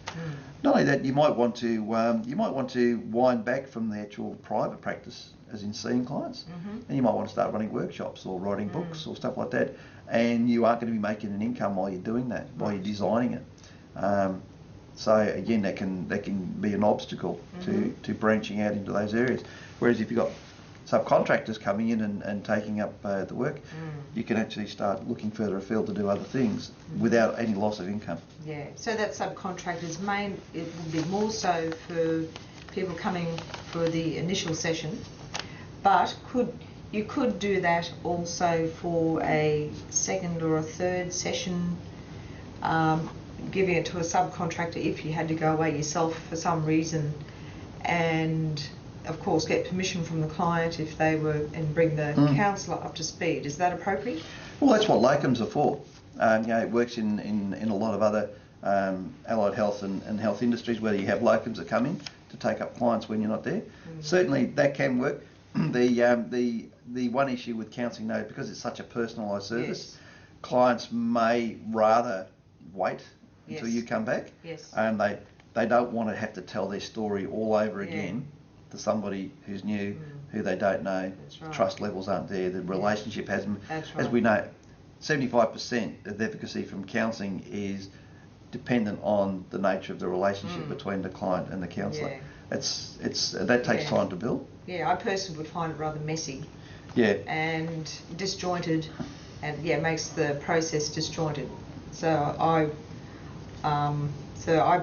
Not only that, you might want to wind back from the actual private practice, as in seeing clients, and you might want to start running workshops or writing books or stuff like that, and you aren't going to be making an income while you're doing that, while you're designing it. So again, that can be an obstacle to branching out into those areas. Whereas if you've got subcontractors coming in and taking up the work, you can actually start looking further afield to do other things without any loss of income. Yeah, so that subcontractors it will be more so for people coming for the initial session, but you could do that also for a second or a third session, giving it to a subcontractor if you had to go away yourself for some reason, and of course get permission from the client if they were, and bring the counsellor up to speed. Is that appropriate? Well, that's what locums are for. It works in a lot of other allied health and health industries where you have locums that come in to take up clients when you're not there. Certainly that can work. The one issue with counselling, though, because it's such a personalised service, clients may rather wait until you come back, and they don't want to have to tell their story all over again to somebody who's new, who they don't know. Trust levels aren't there. The relationship hasn't, as we know, 75% of the efficacy from counselling is dependent on the nature of the relationship between the client and the counsellor. Yeah. That takes time to build. Yeah, I personally would find it rather messy. Yeah. And disjointed, and makes the process disjointed. So I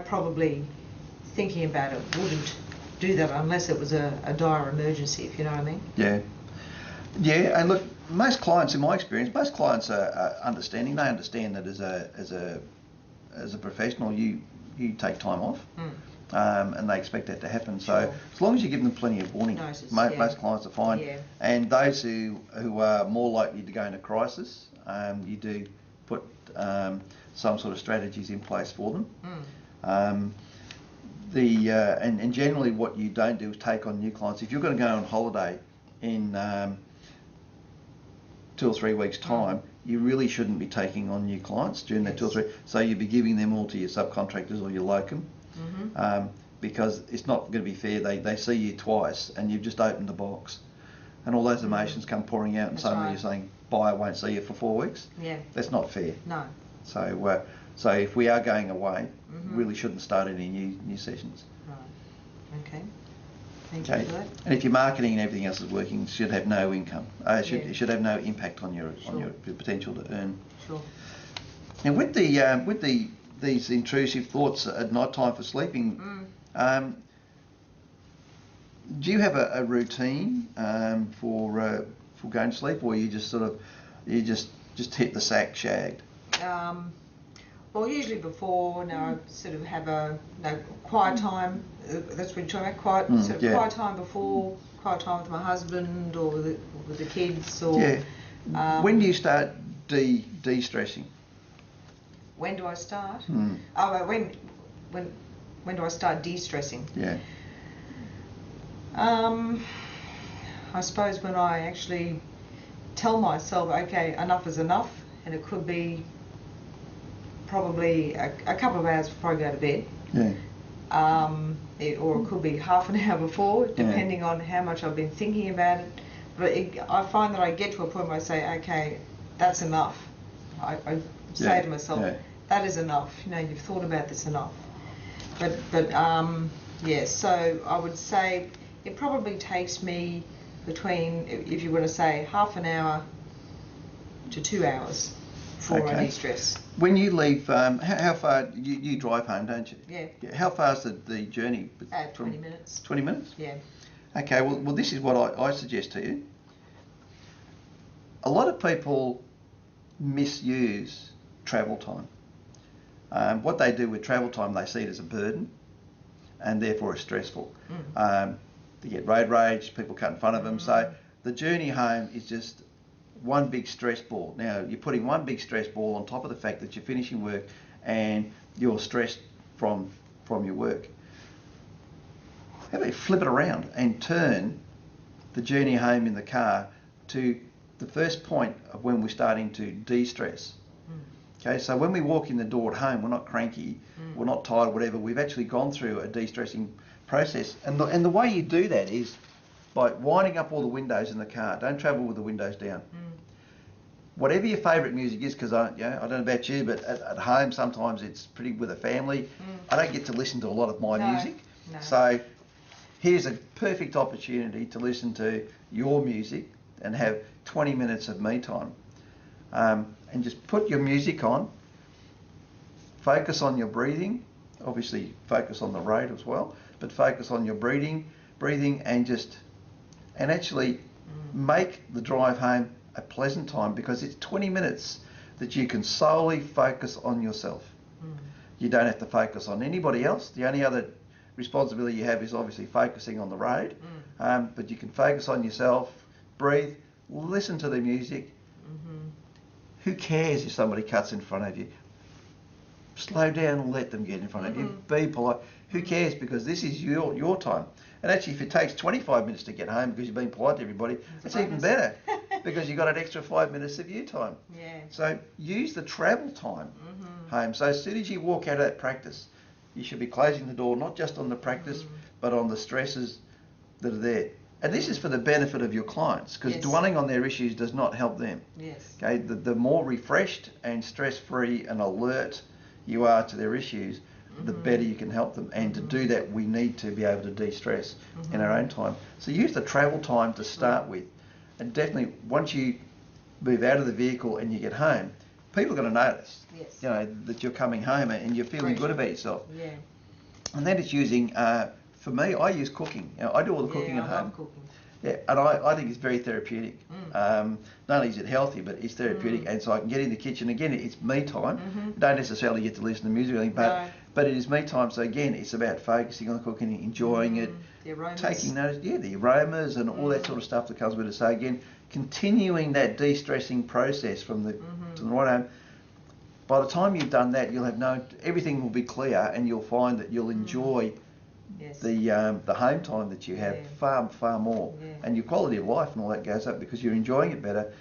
probably, thinking about it, wouldn't do that unless it was a dire emergency, if you know what I mean. Yeah. Yeah, and look, most clients, in my experience, most clients are understanding. They understand that as a professional, you take time off, and they expect that to happen. So Sure. as long as you give them plenty of warning, most clients are fine. Yeah. And those who are more likely to go into crisis, you do put some sort of strategies in place for them. And generally what you don't do is take on new clients. If you're going to go on holiday in 2 or 3 weeks' time, you really shouldn't be taking on new clients during that 2 or 3. So you'd be giving them all to your subcontractors or your locum, because it's not going to be fair. They see you twice and you've just opened the box, and all those emotions come pouring out, and That's suddenly right. you're saying, "Bye, I won't see you for 4 weeks." Yeah. That's not fair. No. So if we are going away, really shouldn't start any new sessions. Right. Okay. Thank Okay. you for that. And if your marketing and everything else is working, it should have no income. It should have no impact on your potential to earn. Sure. And with these intrusive thoughts at night time for sleeping, do you have a routine for going to sleep, or you just hit the sack shagged? Well, usually before, I sort of have a quiet time. That's what you're talking about. Quiet time before, quiet time with my husband or with the kids. Or when do you start de-stressing? When do I start? Oh, when do I start de-stressing? Yeah. I suppose when I actually tell myself, okay, enough is enough, and it could be probably a couple of hours before I go to bed. Yeah. Or it could be half an hour before, depending on how much I've been thinking about it. But I find that I get to a point where I say, okay, that's enough. I say to myself, that is enough. You've thought about this enough. So I would say it probably takes me between, if you want to say, half an hour to 2 hours before I de-stress. When you leave, how far, you drive home, don't you? Yeah. How far is the journey? 20 minutes. 20 minutes? Yeah. Okay, well this is what I suggest to you. A lot of people misuse travel time. What they do with travel time, they see it as a burden, and therefore it's stressful. They get road rage, people cut in front of them. So the journey home is just one big stress ball. Now you're putting one big stress ball on top of the fact that you're finishing work and you're stressed from your work. How about you flip it around and turn the journey home in the car to the first point of when we're starting to de-stress. Okay, so when we walk in the door at home, we're not cranky, we're not tired, whatever. We've actually gone through a de-stressing process, and the way you do that is by winding up all the windows in the car. Don't travel with the windows down. Whatever your favourite music is, because I don't know about you, but at home sometimes it's pretty with a family. I don't get to listen to a lot of my music, so here's a perfect opportunity to listen to your music and have 20 minutes of me time. And just put your music on, focus on your breathing, obviously focus on the road as well, but focus on your breathing and actually make the drive home a pleasant time, because it's 20 minutes that you can solely focus on yourself. You don't have to focus on anybody else. The only other responsibility you have is obviously focusing on the road, but you can focus on yourself, breathe, listen to the music. Who cares if somebody cuts in front of you? Slow down and let them get in front of you. Be polite. Who cares? Because this is your time. And actually, if it takes 25 minutes to get home because you've been polite to everybody, it's even better, because you've got an extra 5 minutes of you time. So use the travel time home. So as soon as you walk out of that practice, you should be closing the door, not just on the practice, but on the stresses that are there. And this is for the benefit of your clients, because Yes. dwelling on their issues does not help them. Yes. Okay, the more refreshed and stress-free and alert you are to their issues, the better you can help them. And to do that, we need to be able to de-stress in our own time. So use the travel time to start with, and definitely once you move out of the vehicle and you get home, people are going to notice, Yes. you know, that you're coming home and you're feeling Fresh. good about yourself. Yeah. And then it's using, for me, I use cooking. You know, I do all the cooking Yeah, at I home. love cooking. Yeah, and I think it's very therapeutic. Not only is it healthy, but it's therapeutic, and so I can get in the kitchen. Again, it's me time. Don't necessarily get to listen to music or anything, but it is me time. So again, it's about focusing on cooking, enjoying it, The aromas. taking notice, the aromas and all that sort of stuff that comes with it. So again, continuing that de-stressing process from the to the right home. By the time you've done that, you'll have everything will be clear, and you'll find that you'll enjoy Yes. the home time that you have far more, and your quality of life and all that goes up because you're enjoying it better.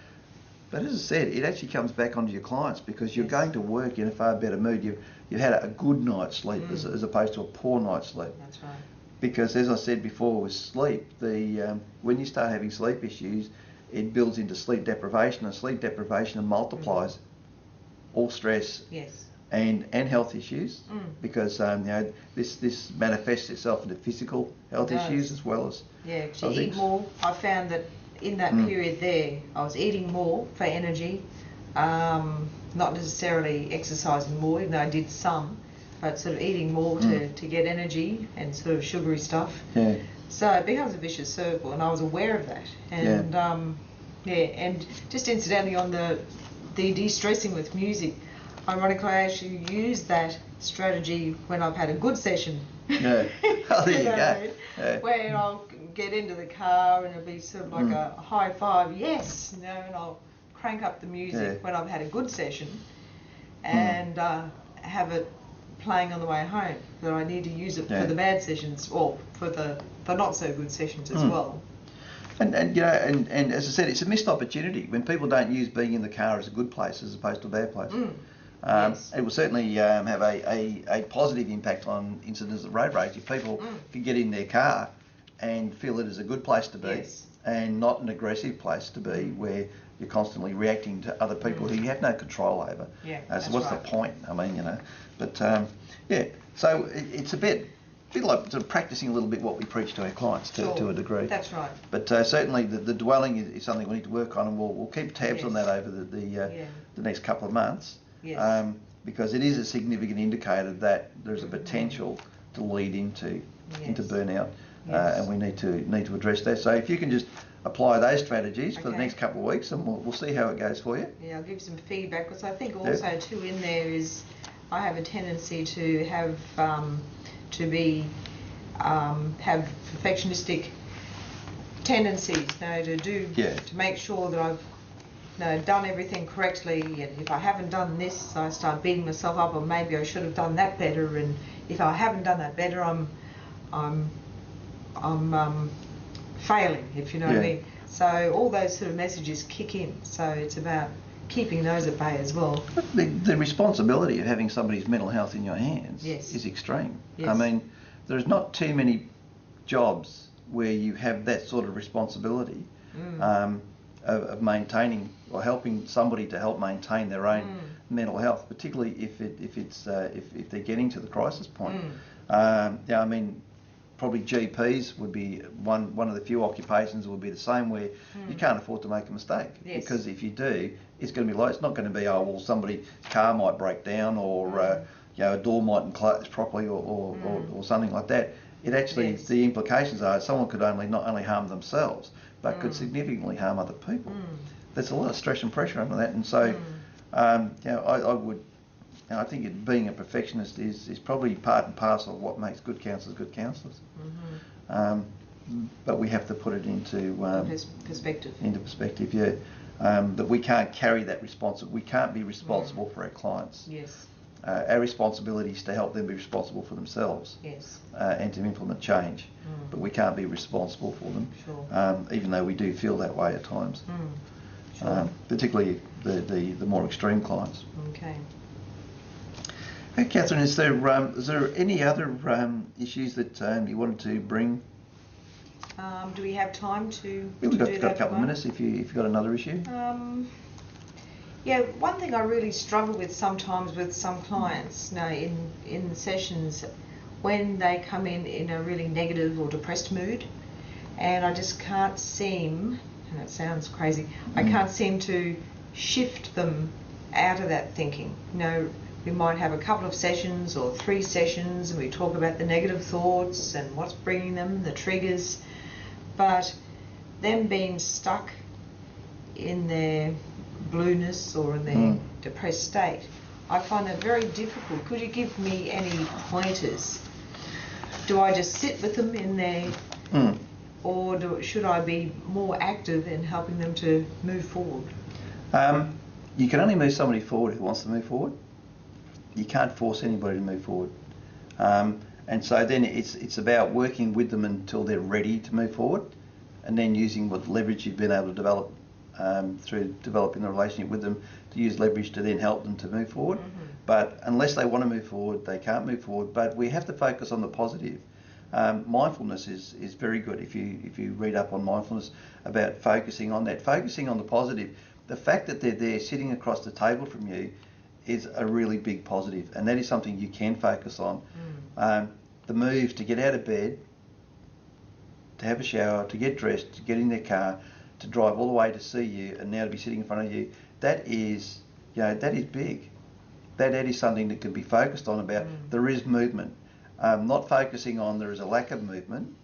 But as I said, it actually comes back onto your clients because you're going to work in a far better mood. You've had a good night's sleep as opposed to a poor night's sleep. That's right. Because as I said before with sleep, when you start having sleep issues, it builds into sleep deprivation, and sleep deprivation multiplies all stress Yes. and health issues, because this manifests itself into physical health issues as well as to eat more. I found that in that period there, I was eating more for energy, not necessarily exercising more, even though I did some, but sort of eating more to get energy and sort of sugary stuff. Yeah. So it becomes a vicious circle, and I was aware of that. And and just incidentally on the de-stressing with music, ironically, I actually use that strategy when I've had a good session. Yeah. Oh, there you go. Yeah. Where I'll get into the car and it'll be sort of like a high five, yes, and I'll crank up the music when I've had a good session, and have it playing on the way home. But I need to use it for the bad sessions, or for the not so good sessions as well. And as I said, it's a missed opportunity when people don't use being in the car as a good place as opposed to a bad place. It will certainly have a positive impact on incidents of road rage if people can get in their car and feel it is a good place to be and not an aggressive place to be where you're constantly reacting to other people who you have no control over. So what's the point? I mean, but so it's a bit like sort of practicing a little bit what we preach to our clients to a degree. That's right. But certainly the dwelling is something we need to work on, and we'll keep tabs on that over the next couple of months. Because it is a significant indicator that there's a potential to lead into burnout, and we need to address that. So if you can just apply those strategies for the next couple of weeks, and we'll see how it goes for you. Yeah, I'll give some feedback, because I think also too in there is I have a tendency to have have perfectionistic tendencies, to make sure that I've done everything correctly, and if I haven't done this, I start beating myself up, or maybe I should have done that better, and if I haven't done that better, I'm failing, if you know what I mean. So all those sort of messages kick in, so it's about keeping those at bay as well. The responsibility of having somebody's mental health in your hands is extreme. I mean, there's not too many jobs where you have that sort of responsibility of maintaining or helping somebody to help maintain their own mental health, particularly if they're getting to the crisis point. I mean, probably GPs would be one of the few occupations that would be the same, where you can't afford to make a mistake, because if you do, it's going to be it's not going to be somebody's car might break down, or a door mightn't close properly, or something like that. It actually the implications are someone could not only harm themselves, but could significantly harm other people. There's a lot of stress and pressure under that, and so I think being a perfectionist is probably part and parcel of what makes good counsellors good counsellors. But we have to put it into perspective. That we can't carry that responsibility. We can't be responsible for our clients. Our responsibility is to help them be responsible for themselves, and to implement change. But we can't be responsible for them, even though we do feel that way at times. Particularly the more extreme clients. Okay. Hey, Catherine, is there any other issues that you wanted to bring Do we have time to We've do got that a couple of minutes if you've got another issue. Yeah, one thing I really struggle with sometimes with some clients, in the sessions, when they come in a really negative or depressed mood, and I just can't seem, and it sounds crazy, I can't seem to shift them out of that thinking. We might have a couple of sessions or 3 sessions, and we talk about the negative thoughts and what's bringing them, the triggers, but them being stuck in their blueness or in their depressed state, I find that very difficult. Could you give me any pointers? Do I just sit with them in there, or should I be more active in helping them to move forward? You can only move somebody forward who wants to move forward. You can't force anybody to move forward. And so then it's about working with them until they're ready to move forward, and then using what leverage you've been able to develop through developing the relationship with them, to use leverage to then help them to move forward. But unless they want to move forward, they can't move forward. But we have to focus on the positive. Mindfulness is very good. If you read up on mindfulness, about focusing on that, focusing on the positive, the fact that they're there sitting across the table from you is a really big positive, and that is something you can focus on. The move to get out of bed, to have a shower, to get dressed, to get in their car, to drive all the way to see you, and now to be sitting in front of you, that is big. That is something that can be focused on about. There is movement. Not focusing on there is a lack of movement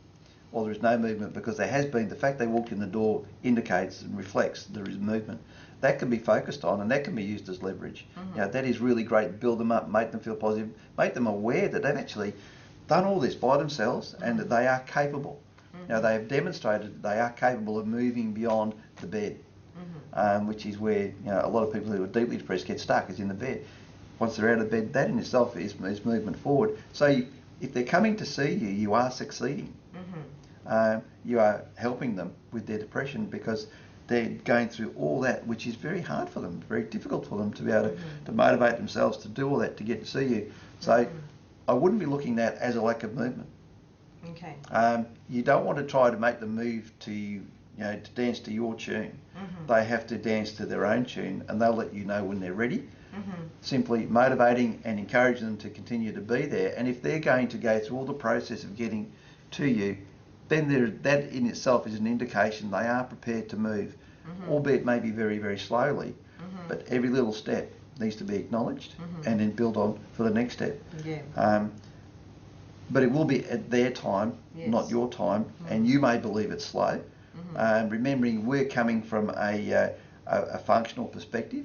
or there is no movement, because there has been. The fact they walked in the door indicates and reflects there is movement. That can be focused on, and that can be used as leverage. That is really great. Build them up, make them feel positive, make them aware that they've actually done all this by themselves and that they are capable. They have demonstrated that they are capable of moving beyond the bed, which is where a lot of people who are deeply depressed get stuck, is in the bed. Once they're out of bed, that in itself is movement forward. So if they're coming to see you, you are succeeding. You are helping them with their depression, because they're going through all that, which is very hard for them, very difficult for them to be able to motivate themselves to do all that to get to see you. So I wouldn't be looking at that as a lack of movement. Okay. You don't want to try to make them move to dance to your tune. They have to dance to their own tune, and they'll let you know when they're ready. Simply motivating and encouraging them to continue to be there. And if they're going to go through all the process of getting to you, then that in itself is an indication they are prepared to move, albeit maybe very, very slowly. But every little step needs to be acknowledged and then build on for the next step. But it will be at their time, not your time, and you may believe it's slow. Remembering we're coming from a functional perspective,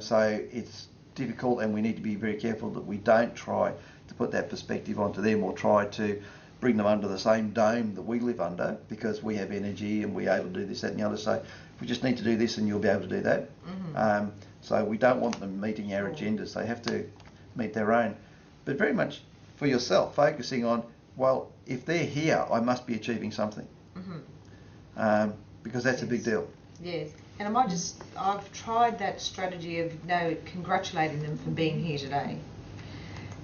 so it's difficult, and we need to be very careful that we don't try to put that perspective onto them or try to bring them under the same dome that we live under, because we have energy and we're able to do this, that and the other. So we just need to do this and you'll be able to do that. So we don't want them meeting our agendas. They have to meet their own. But very much for yourself, focusing on, well, if they're here, I must be achieving something. Because that's a big deal. Yes. And I've tried that strategy of congratulating them for being here today.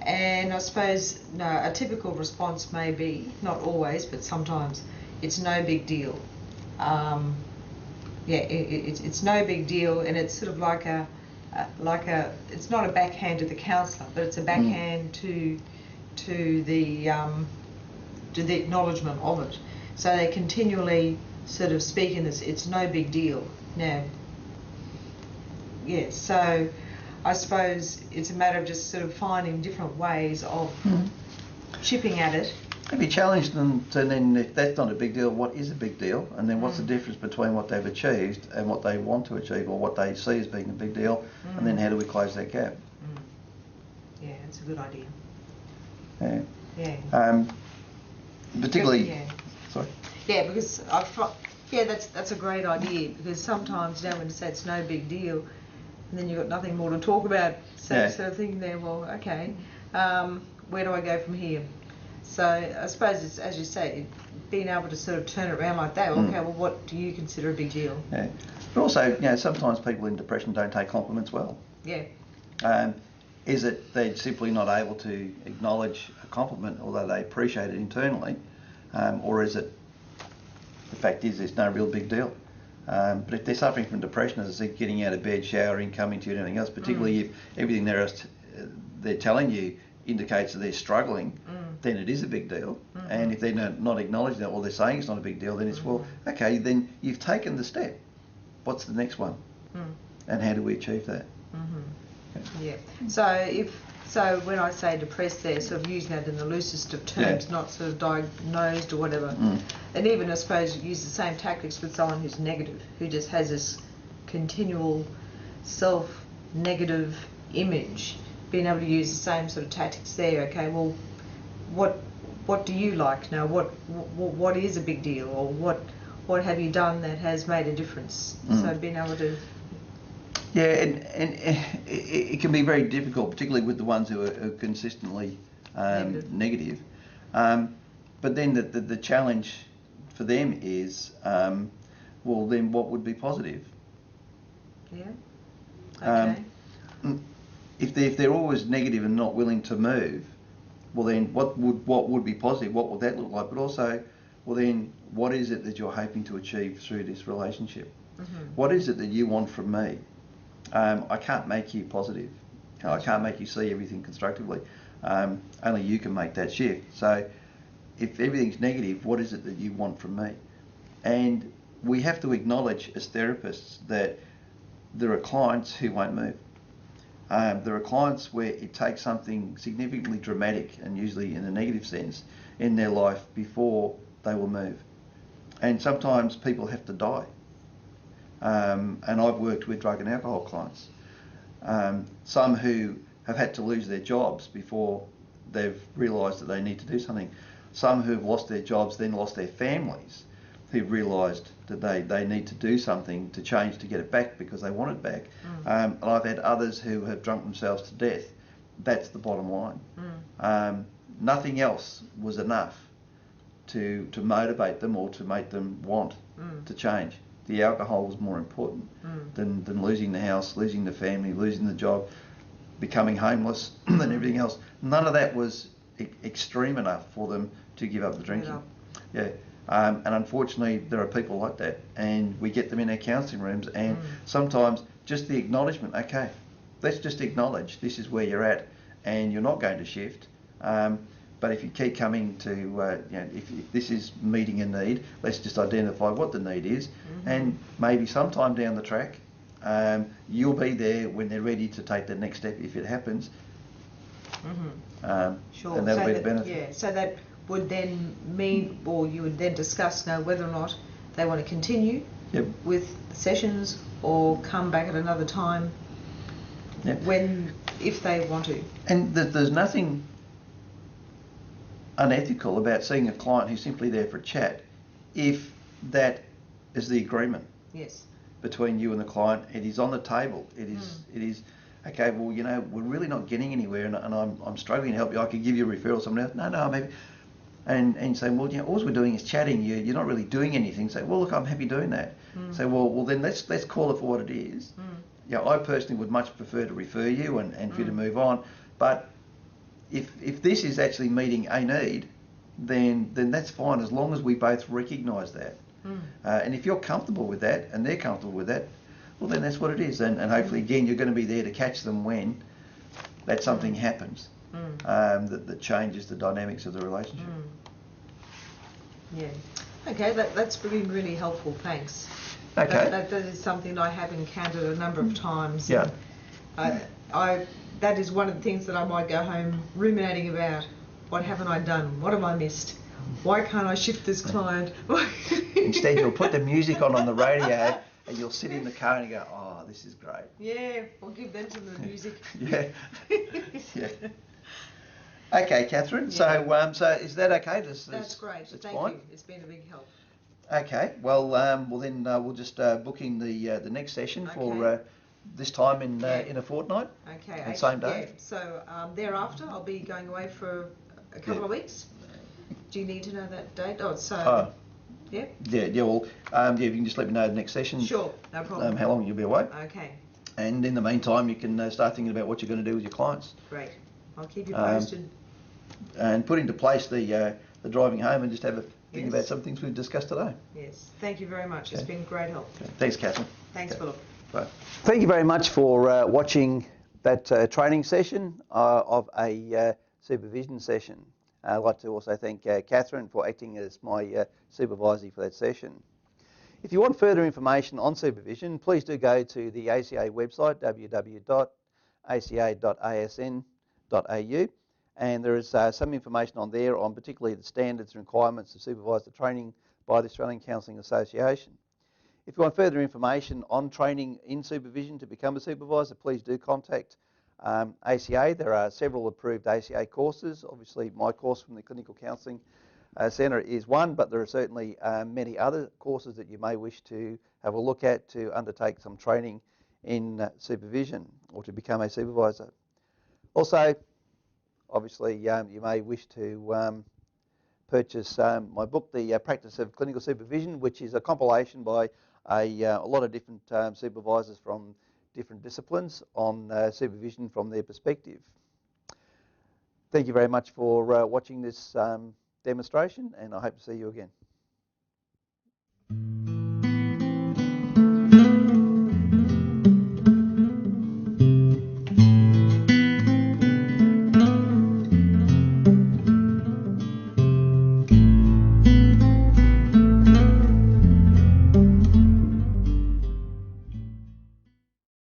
And I suppose a typical response may be, not always, but sometimes, it's no big deal. It's no big deal, and it's sort of like it's not a backhand to the counsellor, but it's a backhand to the acknowledgement of it. So they continually sort of speak in this, it's no big deal. Now, so I suppose it's a matter of just sort of finding different ways of chipping at it. Maybe challenge them to then, if that's not a big deal, what is a big deal? And then what's the difference between what they've achieved and what they want to achieve, or what they see as being a big deal? And then how do we close that gap? Yeah, it's a good idea. Particularly... Sorry? Yeah, because that's a great idea, because sometimes when you say it's no big deal, and then you've got nothing more to talk about, so you sort of thinking there, well, okay, where do I go from here? So I suppose it's, as you say, being able to sort of turn it around like that. Okay, well, what do you consider a big deal? Yeah, but also, sometimes people in depression don't take compliments well. Yeah. Is it they're simply not able to acknowledge a compliment, although they appreciate it internally, or is it the fact is there's no real big deal. But if they're suffering from depression, as I said, getting out of bed, showering, coming to you and anything else, particularly if everything they're telling you indicates that they're struggling, then it is a big deal. And if they're not acknowledging that, or they're saying it's not a big deal, then it's, well, okay, then you've taken the step. What's the next one? And how do we achieve that? Yeah. So when I say depressed, they're sort of using that in the loosest of terms, not sort of diagnosed or whatever. And even, I suppose, use the same tactics with someone who's negative, who just has this continual self-negative image, being able to use the same sort of tactics there. Okay, well, what do you like now? What is a big deal, or what have you done that has made a difference? So being able to... Yeah, and it can be very difficult, particularly with the ones who are consistently negative. But then the challenge for them is, well, then what would be positive? Yeah. Okay. If they're always negative and not willing to move, well, then what would be positive? What would that look like? But also, well, then what is it that you're hoping to achieve through this relationship? What is it that you want from me? I can't make you positive. I can't make you see everything constructively. Only you can make that shift. So if everything's negative, what is it that you want from me? And we have to acknowledge as therapists that there are clients who won't move. There are clients where it takes something significantly dramatic, and usually in a negative sense, in their life before they will move. And sometimes people have to die. And I've worked with drug and alcohol clients. Some who have had to lose their jobs before they've realised that they need to do something. Some who've lost their jobs, then lost their families, who've realised that they need to do something to change to get it back because they want it back. And I've had others who have drunk themselves to death. That's the bottom line. Nothing else was enough to motivate them or to make them want to change. The alcohol was more important than losing the house, losing the family, losing the job, becoming homeless, than everything else. None of that was extreme enough for them to give up the drinking. Yeah. And unfortunately, there are people like that, and we get them in our counselling rooms, and sometimes just the acknowledgement, okay, let's just acknowledge this is where you're at, and you're not going to shift. But if you keep coming to, if this is meeting a need, let's just identify what the need is, and maybe sometime down the track, you'll be there when they're ready to take the next step if it happens. Sure. And that'll be the benefit. Yeah, so that would then mean, or you would then discuss now whether or not they want to continue with sessions or come back at another time if they want to. And there's nothing unethical about seeing a client who's simply there for a chat if that is the agreement between you and the client. It is on the table. It is okay, well, we're really not getting anywhere, and I'm struggling to help you. I could give you a referral to someone else. No, maybe. And say, well, all we're doing is chatting. You're not really doing anything. Say, well, look, I'm happy doing that. Say, well, then let's call it for what it is. I personally would much prefer to refer you and for you to move on. But if this is actually meeting a need, then that's fine, as long as we both recognise that. And if you're comfortable with that and they're comfortable with that, well, then that's what it is. And hopefully, again, you're going to be there to catch them when that something happens that changes the dynamics of the relationship. Yeah. Okay, that's been really helpful. Thanks. Okay. That is something I have encountered a number of times. Yeah. That is one of the things that I might go home ruminating about. What haven't I done? What have I missed? Why can't I shift this client? Instead, you'll put the music on the radio and you'll sit in the car and go, oh, this is great. Yeah, I'll give them some of the music. Yeah. Okay, Catherine. Yeah. So is that okay? That's great. Thank you. It's been a big help. Okay. Well, then we'll just book in the next session for this time in a fortnight. Okay. The same day. Yeah. So thereafter, I'll be going away for a couple of weeks. Do you need to know that date? Yeah. Yeah. Well, you can just let me know the next session. Sure. No problem. How long you'll be away. Okay. And in the meantime, you can start thinking about what you're going to do with your clients. Great. I'll keep you posted. And put into place the driving home, and just have thinking about some things we've discussed today. Yes, thank you very much. It's been great help. Okay. Thanks, Catherine. Thanks, Philip. Bye. Thank you very much for watching that training session of a supervision session. I'd like to also thank Catherine for acting as my supervisor for that session. If you want further information on supervision, please do go to the ACA website, www.aca.asn.au, and there is some information on there on particularly the standards and requirements of supervisor training by the Australian Counselling Association. If you want further information on training in supervision to become a supervisor, please do contact ACA. There are several approved ACA courses. Obviously, my course from the Clinical Counselling Centre is one, but there are certainly many other courses that you may wish to have a look at to undertake some training in supervision or to become a supervisor. Also, obviously, you may wish to purchase my book, The Practice of Clinical Supervision, which is a compilation by a lot of different supervisors from different disciplines on supervision from their perspective. Thank you very much for watching this demonstration, and I hope to see you again.